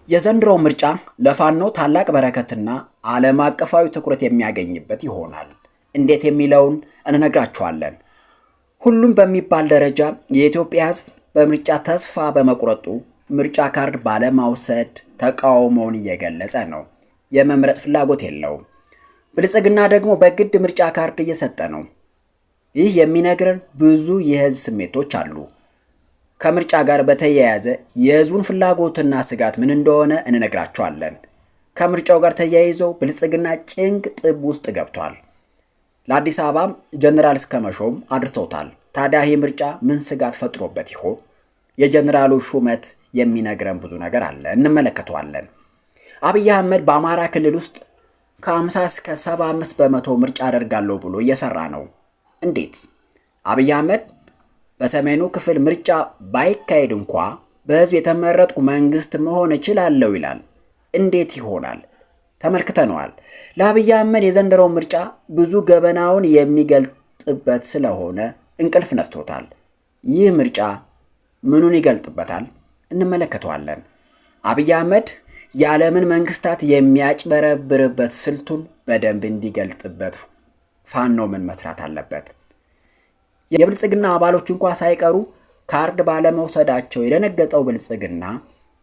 የዘንድሮው ምርጫ ለፋኖ ታላቅ በረከትና ዓለም አቀፋዊ ትኩረት የሚያገኝበት ይሆናል። እንዴት የሚለውን እንነግራችኋለን። ሁሉም በሚባል ደረጃ የኢትዮጵያ ሕዝብ በምርጫ ተስፋ በመቁረጡ ምርጫ ካርድ ባለማውሰድ ተቃውሞውን እየገለጸ ነው። የመምረጥ ፍላጎት የለውም። ብልጽግና ደግሞ በግድ ምርጫ ካርድ እየሰጠ ነው። ይህ የሚነግረን ብዙ የህዝብ ስሜቶች አሉ። ከምርጫ ጋር በተያያዘ የህዝቡን ፍላጎትና ስጋት ምን እንደሆነ እንነግራቸዋለን። ከምርጫው ጋር ተያይዞ ብልጽግና ጭንቅ ጥብ ውስጥ ገብቷል። ለአዲስ አበባም ጀነራል እስከ መሾም አድርሰውታል። ታዲያ ይህ ምርጫ ምን ስጋት ፈጥሮበት ይሆን? የጀነራሉ ሹመት የሚነግረን ብዙ ነገር አለ፣ እንመለከተዋለን። አብይ አህመድ በአማራ ክልል ውስጥ ከ50 እስከ 75 በመቶ ምርጫ አደርጋለሁ ብሎ እየሰራ ነው። እንዴት? አብይ አህመድ በሰሜኑ ክፍል ምርጫ ባይካሄድ እንኳ በህዝብ የተመረጥኩ መንግስት መሆን እችላለሁ ይላል። እንዴት ይሆናል? ተመልክተነዋል። ለአብይ አህመድ የዘንድሮው ምርጫ ብዙ ገበናውን የሚገልጥበት ስለሆነ እንቅልፍ ነስቶታል። ይህ ምርጫ ምኑን ይገልጥበታል? እንመለከተዋለን። አብይ አህመድ የዓለምን መንግስታት የሚያጭበረብርበት ስልቱን በደንብ እንዲገልጥበት ፋኖ ምን መስራት አለበት? የብልጽግና አባሎች እንኳ ሳይቀሩ ካርድ ባለመውሰዳቸው የደነገጠው ብልጽግና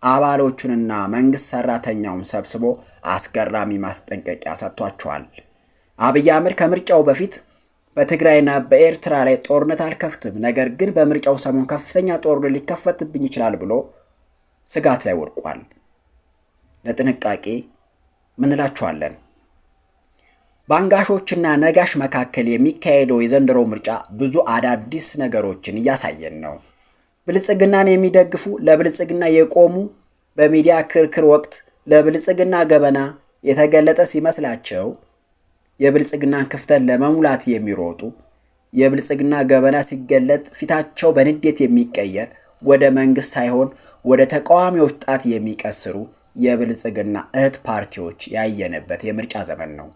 አባሎቹንና መንግስት ሰራተኛውን ሰብስቦ አስገራሚ ማስጠንቀቂያ ሰጥቷቸዋል። አብይ አህመድ ከምርጫው በፊት በትግራይና በኤርትራ ላይ ጦርነት አልከፍትም፣ ነገር ግን በምርጫው ሰሞን ከፍተኛ ጦርነት ሊከፈትብኝ ይችላል ብሎ ስጋት ላይ ወድቋል። ለጥንቃቄ ምን እላችኋለን? በአንጋሾችና ነጋሽ መካከል የሚካሄደው የዘንድሮው ምርጫ ብዙ አዳዲስ ነገሮችን እያሳየን ነው። ብልጽግናን የሚደግፉ ለብልጽግና የቆሙ በሚዲያ ክርክር ወቅት ለብልጽግና ገበና የተገለጠ ሲመስላቸው የብልጽግናን ክፍተት ለመሙላት የሚሮጡ፣ የብልጽግና ገበና ሲገለጥ ፊታቸው በንዴት የሚቀየር ወደ መንግስት ሳይሆን ወደ ተቃዋሚዎች ጣት የሚቀስሩ የብልጽግና እህት ፓርቲዎች ያየነበት የምርጫ ዘመን ነው።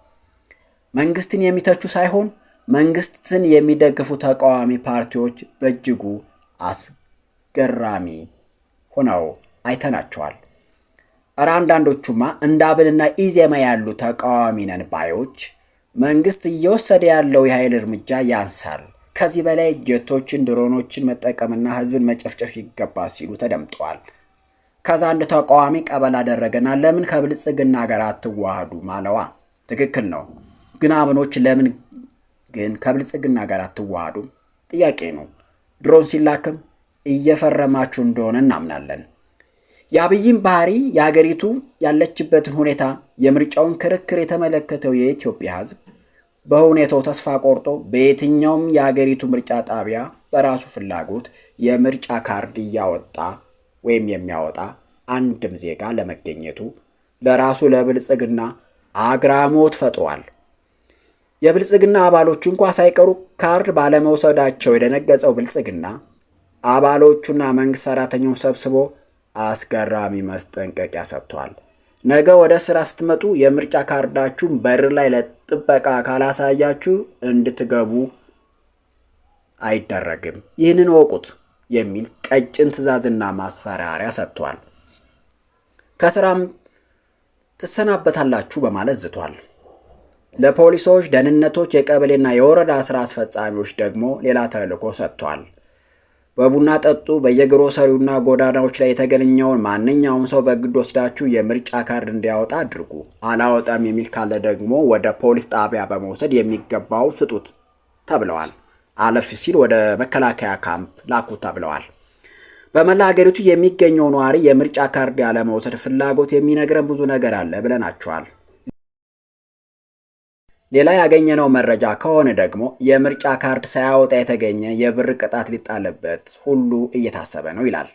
መንግስትን የሚተቹ ሳይሆን መንግስትን የሚደግፉ ተቃዋሚ ፓርቲዎች በእጅጉ አስገራሚ ሆነው አይተናቸዋል። እረ አንዳንዶቹማ እንደ አብንና ኢዜማ ያሉ ተቃዋሚ ነን ባዮች መንግስት እየወሰደ ያለው የኃይል እርምጃ ያንሳል፣ ከዚህ በላይ ጀቶችን፣ ድሮኖችን መጠቀምና ህዝብን መጨፍጨፍ ይገባ ሲሉ ተደምጠዋል። ከዛ አንድ ተቃዋሚ ቀበል አደረገና ለምን ከብልጽግና ጋር አትዋሃዱ ማለዋ ትክክል ነው። ግን አብኖች ለምን ግን ከብልጽግና ጋር አትዋሃዱ? ጥያቄ ነው። ድሮን ሲላክም እየፈረማችሁ እንደሆነ እናምናለን። የአብይን ባህሪ፣ የሀገሪቱ ያለችበትን ሁኔታ፣ የምርጫውን ክርክር የተመለከተው የኢትዮጵያ ህዝብ በሁኔታው ተስፋ ቆርጦ በየትኛውም የሀገሪቱ ምርጫ ጣቢያ በራሱ ፍላጎት የምርጫ ካርድ እያወጣ ወይም የሚያወጣ አንድም ዜጋ ለመገኘቱ ለራሱ ለብልጽግና አግራሞት ፈጥሯል። የብልጽግና አባሎቹ እንኳ ሳይቀሩ ካርድ ባለመውሰዳቸው የደነገጸው ብልጽግና አባሎቹና መንግስት ሰራተኛውን ሰብስቦ አስገራሚ ማስጠንቀቂያ ሰጥቷል። ነገ ወደ ስራ ስትመጡ የምርጫ ካርዳችሁን በር ላይ ለጥበቃ ካላሳያችሁ እንድትገቡ አይደረግም፣ ይህንን ወቁት የሚል ቀጭን ትዕዛዝና ማስፈራሪያ ሰጥቷል። ከስራም ትሰናበታላችሁ በማለት ዝቷል። ለፖሊሶች፣ ደህንነቶች፣ የቀበሌና የወረዳ ስራ አስፈጻሚዎች ደግሞ ሌላ ተልዕኮ ሰጥቷል። በቡና ጠጡ፣ በየግሮሰሪውና ጎዳናዎች ላይ የተገኘውን ማንኛውም ሰው በግድ ወስዳችሁ የምርጫ ካርድ እንዲያወጣ አድርጉ፣ አላወጣም የሚል ካለ ደግሞ ወደ ፖሊስ ጣቢያ በመውሰድ የሚገባው ስጡት ተብለዋል። አለፍ ሲል ወደ መከላከያ ካምፕ ላኩት ተብለዋል። በመላ ሀገሪቱ የሚገኘው ነዋሪ የምርጫ ካርድ ያለመውሰድ ፍላጎት የሚነግረን ብዙ ነገር አለ ብለናቸዋል። ሌላ ያገኘነው መረጃ ከሆነ ደግሞ የምርጫ ካርድ ሳያወጣ የተገኘ የብር ቅጣት ሊጣልበት ሁሉ እየታሰበ ነው ይላል።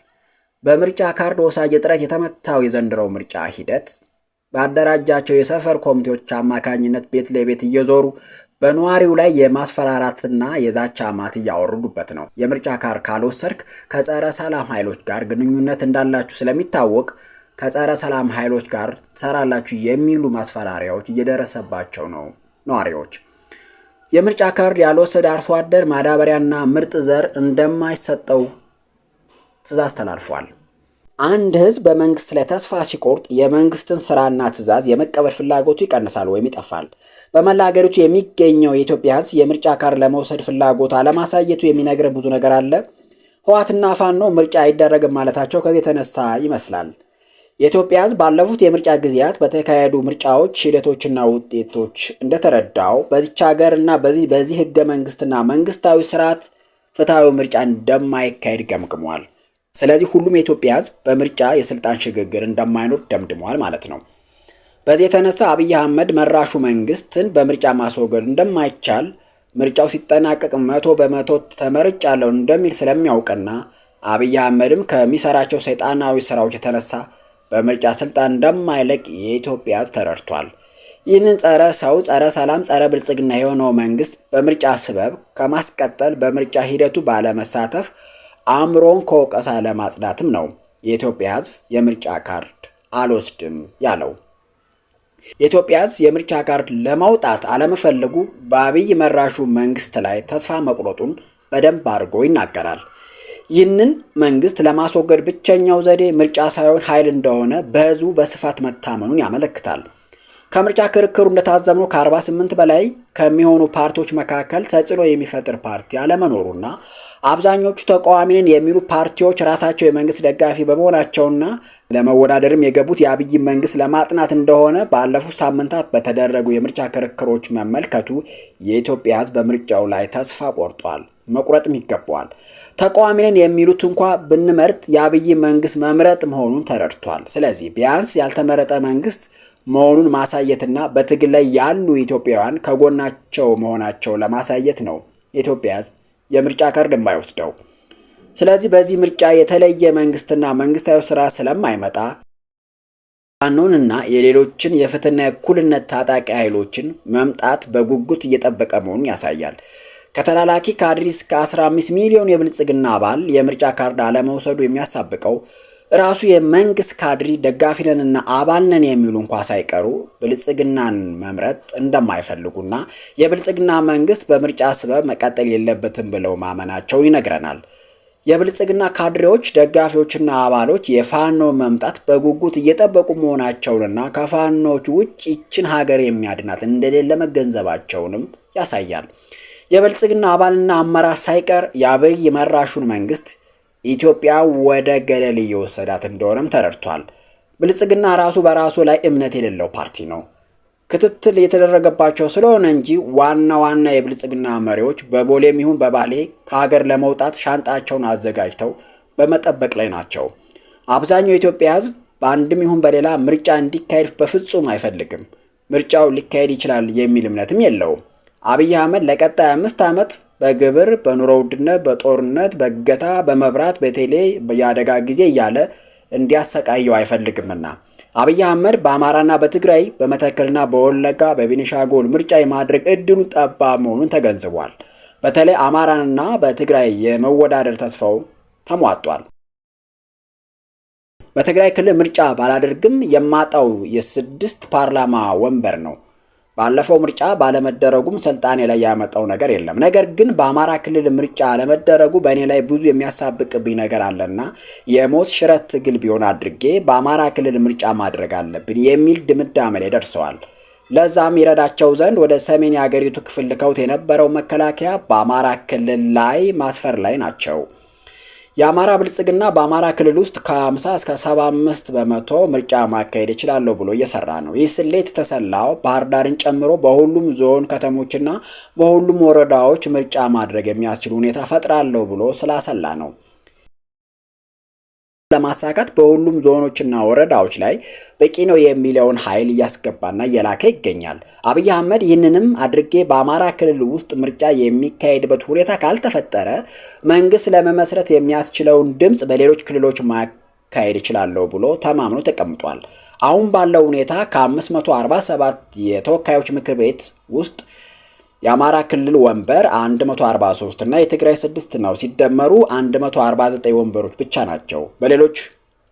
በምርጫ ካርድ ወሳጅ እጥረት የተመታው የዘንድሮው ምርጫ ሂደት ባደራጃቸው የሰፈር ኮሚቴዎች አማካኝነት ቤት ለቤት እየዞሩ በነዋሪው ላይ የማስፈራራትና የዛቻ ማት እያወረዱበት ነው። የምርጫ ካርድ ካልወሰድክ ከጸረ ሰላም ኃይሎች ጋር ግንኙነት እንዳላችሁ ስለሚታወቅ ከጸረ ሰላም ኃይሎች ጋር ትሰራላችሁ የሚሉ ማስፈራሪያዎች እየደረሰባቸው ነው ነዋሪዎች። የምርጫ ካርድ ያልወሰደ አርሶ አደር ማዳበሪያና ምርጥ ዘር እንደማይሰጠው ትዕዛዝ ተላልፏል። አንድ ህዝብ በመንግስት ላይ ተስፋ ሲቆርጥ የመንግስትን ስራና ትዕዛዝ የመቀበል ፍላጎቱ ይቀንሳል ወይም ይጠፋል። በመላ ሀገሪቱ የሚገኘው የኢትዮጵያ ህዝብ የምርጫ ካርድ ለመውሰድ ፍላጎት አለማሳየቱ የሚነግረን ብዙ ነገር አለ። ህወሓትና ፋኖ ምርጫ አይደረግም ማለታቸው ከዚህ የተነሳ ይመስላል። የኢትዮጵያ ህዝብ ባለፉት የምርጫ ጊዜያት በተካሄዱ ምርጫዎች ሂደቶችና ውጤቶች እንደተረዳው በዚች ሀገር እና በዚህ ህገ መንግስትና መንግስታዊ ስርዓት ፍትሐዊ ምርጫ እንደማይካሄድ ገምግሟል። ስለዚህ ሁሉም የኢትዮጵያ ህዝብ በምርጫ የስልጣን ሽግግር እንደማይኖር ደምድሟል ማለት ነው። በዚህ የተነሳ አብይ አህመድ መራሹ መንግስትን በምርጫ ማስወገድ እንደማይቻል ምርጫው ሲጠናቀቅ 100% ተመርጫለሁ እንደሚል ስለሚያውቅና አብይ አህመድም ከሚሰራቸው ሰይጣናዊ ስራዎች የተነሳ በምርጫ ስልጣን እንደማይለቅ የኢትዮጵያ ህዝብ ተረድቷል። ይህንን ጸረ ሰው፣ ጸረ ሰላም፣ ጸረ ብልጽግና የሆነው መንግስት በምርጫ ስበብ ከማስቀጠል በምርጫ ሂደቱ ባለመሳተፍ አእምሮን ከወቀሳ ለማጽዳትም ነው የኢትዮጵያ ህዝብ የምርጫ ካርድ አልወስድም ያለው። የኢትዮጵያ ህዝብ የምርጫ ካርድ ለማውጣት አለመፈለጉ በአብይ መራሹ መንግስት ላይ ተስፋ መቁረጡን በደንብ አድርጎ ይናገራል። ይህንን መንግስት ለማስወገድ ብቸኛው ዘዴ ምርጫ ሳይሆን ኃይል እንደሆነ በህዝቡ በስፋት መታመኑን ያመለክታል። ከምርጫ ክርክሩ እንደታዘብነው ከ48 በላይ ከሚሆኑ ፓርቲዎች መካከል ተጽዕኖ የሚፈጥር ፓርቲ አለመኖሩና አብዛኞቹ ተቃዋሚ ነን የሚሉ ፓርቲዎች ራሳቸው የመንግስት ደጋፊ በመሆናቸውና ለመወዳደርም የገቡት የአብይ መንግስት ለማጥናት እንደሆነ ባለፉት ሳምንታት በተደረጉ የምርጫ ክርክሮች መመልከቱ የኢትዮጵያ ህዝብ በምርጫው ላይ ተስፋ ቆርጧል፣ መቁረጥም ይገባዋል። ተቃዋሚ ነን የሚሉት እንኳ ብንመርጥ የአብይ መንግስት መምረጥ መሆኑን ተረድቷል። ስለዚህ ቢያንስ ያልተመረጠ መንግስት መሆኑን ማሳየትና በትግል ላይ ያሉ ኢትዮጵያውያን ከጎናቸው መሆናቸው ለማሳየት ነው የኢትዮጵያ ህዝብ የምርጫ ካርድ የማይወስደው። ስለዚህ በዚህ ምርጫ የተለየ መንግስትና መንግስታዊ ስራ ስለማይመጣ ፋኖንና የሌሎችን የፍትህና የእኩልነት ታጣቂ ኃይሎችን መምጣት በጉጉት እየጠበቀ መሆኑን ያሳያል። ከተላላኪ ካድሬ እስከ 15 ሚሊዮን የብልጽግና አባል የምርጫ ካርድ አለመውሰዱ የሚያሳብቀው ራሱ የመንግስት ካድሬ ደጋፊ ነንና አባል ነን የሚሉ እንኳ ሳይቀሩ ብልጽግናን መምረጥ እንደማይፈልጉና የብልጽግና መንግስት በምርጫ ስበብ መቀጠል የለበትም ብለው ማመናቸው ይነግረናል። የብልጽግና ካድሬዎች ደጋፊዎችና አባሎች የፋኖ መምጣት በጉጉት እየጠበቁ መሆናቸውንና ከፋኖች ውጭ ይችን ሀገር የሚያድናት እንደሌለ መገንዘባቸውንም ያሳያል። የብልጽግና አባልና አመራር ሳይቀር የአብይ መራሹን መንግስት ኢትዮጵያ ወደ ገደል እየወሰዳት እንደሆነም ተረድቷል። ብልጽግና ራሱ በራሱ ላይ እምነት የሌለው ፓርቲ ነው። ክትትል የተደረገባቸው ስለሆነ እንጂ ዋና የብልጽግና መሪዎች በቦሌም ይሁን በባሌ ከሀገር ለመውጣት ሻንጣቸውን አዘጋጅተው በመጠበቅ ላይ ናቸው። አብዛኛው የኢትዮጵያ ህዝብ በአንድም ይሁን በሌላ ምርጫ እንዲካሄድ በፍጹም አይፈልግም። ምርጫው ሊካሄድ ይችላል የሚል እምነትም የለውም። አብይ አህመድ ለቀጣይ 5 ዓመት በግብር፣ በኑሮ ውድነት፣ በጦርነት፣ በእገታ፣ በመብራት፣ በቴሌ፣ የአደጋ ጊዜ እያለ እንዲያሰቃየው አይፈልግምና አብይ አህመድ በአማራና በትግራይ፣ በመተከልና በወለጋ፣ በቤኒሻንጉል ምርጫ የማድረግ እድሉ ጠባብ መሆኑን ተገንዝቧል። በተለይ አማራና በትግራይ የመወዳደር ተስፋው ተሟጧል። በትግራይ ክልል ምርጫ ባላደርግም የማጣው የ6 ፓርላማ ወንበር ነው። ባለፈው ምርጫ ባለመደረጉም ስልጣኔ ላይ ያመጣው ነገር የለም። ነገር ግን በአማራ ክልል ምርጫ አለመደረጉ በእኔ ላይ ብዙ የሚያሳብቅብኝ ነገር አለና የሞት ሽረት ትግል ቢሆን አድርጌ በአማራ ክልል ምርጫ ማድረግ አለብን የሚል ድምዳሜ ላይ ደርሰዋል። ለዛም ይረዳቸው ዘንድ ወደ ሰሜን የአገሪቱ ክፍል ልከውት የነበረው መከላከያ በአማራ ክልል ላይ ማስፈር ላይ ናቸው። የአማራ ብልጽግና በአማራ ክልል ውስጥ ከ50 እስከ 75% ምርጫ ማካሄድ ይችላለሁ ብሎ እየሰራ ነው። ይህ ስሌት የተሰላው ባህር ዳርን ጨምሮ በሁሉም ዞን ከተሞችና በሁሉም ወረዳዎች ምርጫ ማድረግ የሚያስችል ሁኔታ ፈጥራለሁ ብሎ ስላሰላ ነው። ለማሳካት በሁሉም ዞኖችና ወረዳዎች ላይ በቂ ነው የሚለውን ኃይል እያስገባና እየላከ ይገኛል። አብይ አህመድ ይህንንም አድርጌ በአማራ ክልል ውስጥ ምርጫ የሚካሄድበት ሁኔታ ካልተፈጠረ መንግስት ለመመስረት የሚያስችለውን ድምጽ በሌሎች ክልሎች ማካሄድ ይችላለሁ ብሎ ተማምኖ ተቀምጧል። አሁን ባለው ሁኔታ ከ547 የተወካዮች ምክር ቤት ውስጥ የአማራ ክልል ወንበር 143 እና የትግራይ 6 ነው። ሲደመሩ 149 ወንበሮች ብቻ ናቸው። በሌሎች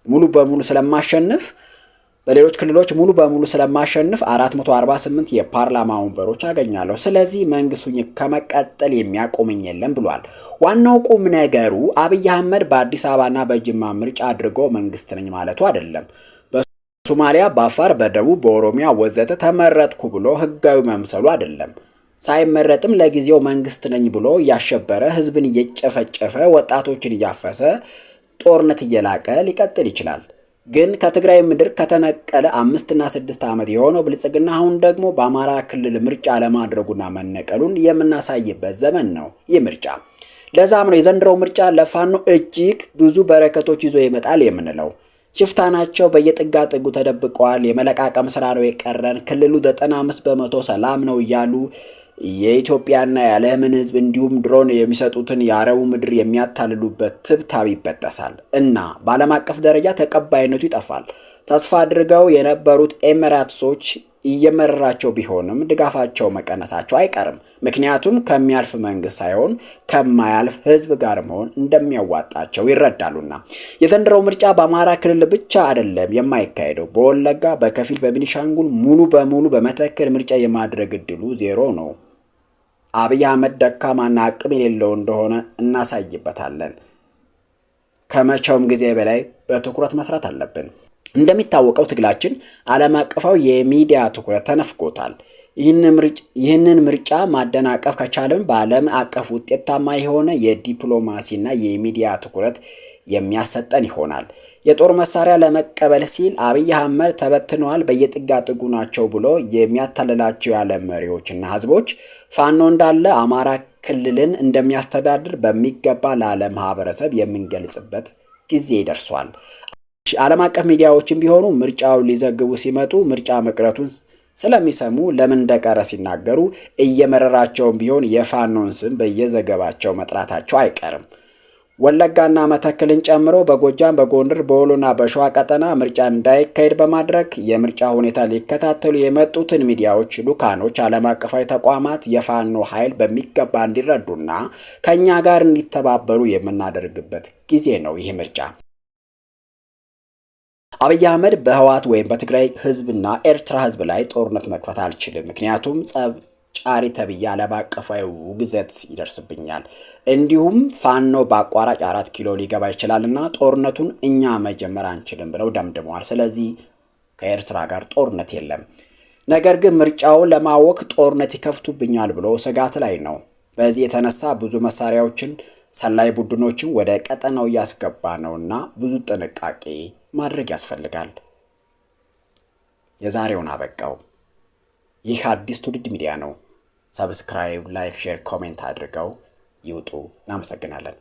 ሙሉ በሙሉ ስለማሸንፍ በሌሎች ክልሎች ሙሉ በሙሉ ስለማሸንፍ 448 የፓርላማ ወንበሮች አገኛለሁ። ስለዚህ መንግስቱን ከመቀጠል የሚያቆመኝ የለም ብሏል። ዋናው ቁም ነገሩ አብይ አህመድ በአዲስ አበባና በጅማ ምርጫ አድርጎ መንግስት ነኝ ማለቱ አይደለም። በሶማሊያ፣ በአፋር፣ በደቡብ፣ በኦሮሚያ ወዘተ ተመረጥኩ ብሎ ህጋዊ መምሰሉ አይደለም። ሳይመረጥም ለጊዜው መንግስት ነኝ ብሎ እያሸበረ ህዝብን እየጨፈጨፈ ወጣቶችን እያፈሰ ጦርነት እየላቀ ሊቀጥል ይችላል። ግን ከትግራይ ምድር ከተነቀለ 5 እና 6 ዓመት የሆነው ብልጽግና አሁን ደግሞ በአማራ ክልል ምርጫ ለማድረጉና መነቀሉን የምናሳይበት ዘመን ነው ይህ ምርጫ። ለዛም ነው የዘንድሮው ምርጫ ለፋኖ እጅግ ብዙ በረከቶች ይዞ ይመጣል የምንለው። ሽፍታ ናቸው፣ በየጥጋ ጥጉ ተደብቀዋል፣ የመለቃቀም ስራ ነው የቀረን፣ ክልሉ 95 በመቶ ሰላም ነው እያሉ የኢትዮጵያና የዓለምን ህዝብ እንዲሁም ድሮን የሚሰጡትን የአረቡ ምድር የሚያታልሉበት ትብታብ ይበጠሳል እና በዓለም አቀፍ ደረጃ ተቀባይነቱ ይጠፋል። ተስፋ አድርገው የነበሩት ኤሚሬትሶች እየመረራቸው ቢሆንም ድጋፋቸው መቀነሳቸው አይቀርም። ምክንያቱም ከሚያልፍ መንግስት ሳይሆን ከማያልፍ ህዝብ ጋር መሆን እንደሚያዋጣቸው ይረዳሉና። የዘንድሮው ምርጫ በአማራ ክልል ብቻ አይደለም የማይካሄደው። በወለጋ፣ በከፊል በቤኒሻንጉል፣ ሙሉ በሙሉ በመተከል ምርጫ የማድረግ እድሉ ዜሮ ነው። አብይ አህመድ ደካማና አቅም የሌለው እንደሆነ እናሳይበታለን። ከመቼውም ጊዜ በላይ በትኩረት መስራት አለብን። እንደሚታወቀው ትግላችን ዓለም አቀፋዊ የሚዲያ ትኩረት ተነፍጎታል። ይህንን ምርጫ ማደናቀፍ ከቻለም በዓለም አቀፍ ውጤታማ የሆነ የዲፕሎማሲና የሚዲያ ትኩረት የሚያሰጠን ይሆናል። የጦር መሳሪያ ለመቀበል ሲል አብይ አህመድ ተበትነዋል፣ በየጥጋ ጥጉ ናቸው ብሎ የሚያታልላቸው የዓለም መሪዎችና ህዝቦች ፋኖ እንዳለ አማራ ክልልን እንደሚያስተዳድር በሚገባ ለዓለም ማህበረሰብ የምንገልጽበት ጊዜ ይደርሷል። ዓለም አቀፍ ሚዲያዎችም ቢሆኑ ምርጫው ሊዘግቡ ሲመጡ ምርጫ መቅረቱን ስለሚሰሙ ለምን እንደቀረ ሲናገሩ እየመረራቸውም ቢሆን የፋኖን ስም በየዘገባቸው መጥራታቸው አይቀርም። ወለጋና መተከልን ጨምሮ በጎጃም፣ በጎንደር፣ በወሎና በሸዋ ቀጠና ምርጫ እንዳይካሄድ በማድረግ የምርጫ ሁኔታ ሊከታተሉ የመጡትን ሚዲያዎች፣ ሉካኖች፣ ዓለም አቀፋዊ ተቋማት የፋኖ ኃይል በሚገባ እንዲረዱና ከኛ ጋር እንዲተባበሩ የምናደርግበት ጊዜ ነው ይህ ምርጫ። አብይ አህመድ በህወሓት ወይም በትግራይ ህዝብና ኤርትራ ህዝብ ላይ ጦርነት መክፈት አልችልም፣ ምክንያቱም ጸብ ጫሪ ተብዬ ዓለም አቀፋዊ ውግዘት ይደርስብኛል፣ እንዲሁም ፋኖ በአቋራጭ 4 ኪሎ ሊገባ ይችላልና ጦርነቱን እኛ መጀመር አንችልም ብለው ደምድመዋል። ስለዚህ ከኤርትራ ጋር ጦርነት የለም። ነገር ግን ምርጫውን ለማወክ ጦርነት ይከፍቱብኛል ብሎ ስጋት ላይ ነው። በዚህ የተነሳ ብዙ መሳሪያዎችን፣ ሰላይ ቡድኖችን ወደ ቀጠናው እያስገባ ነውና ብዙ ጥንቃቄ ማድረግ ያስፈልጋል። የዛሬውን አበቃው። ይህ አዲስ ትውልድ ሚዲያ ነው። ሰብስክራይብ፣ ላይክ፣ ሼር፣ ኮሜንት አድርገው ይውጡ። እናመሰግናለን።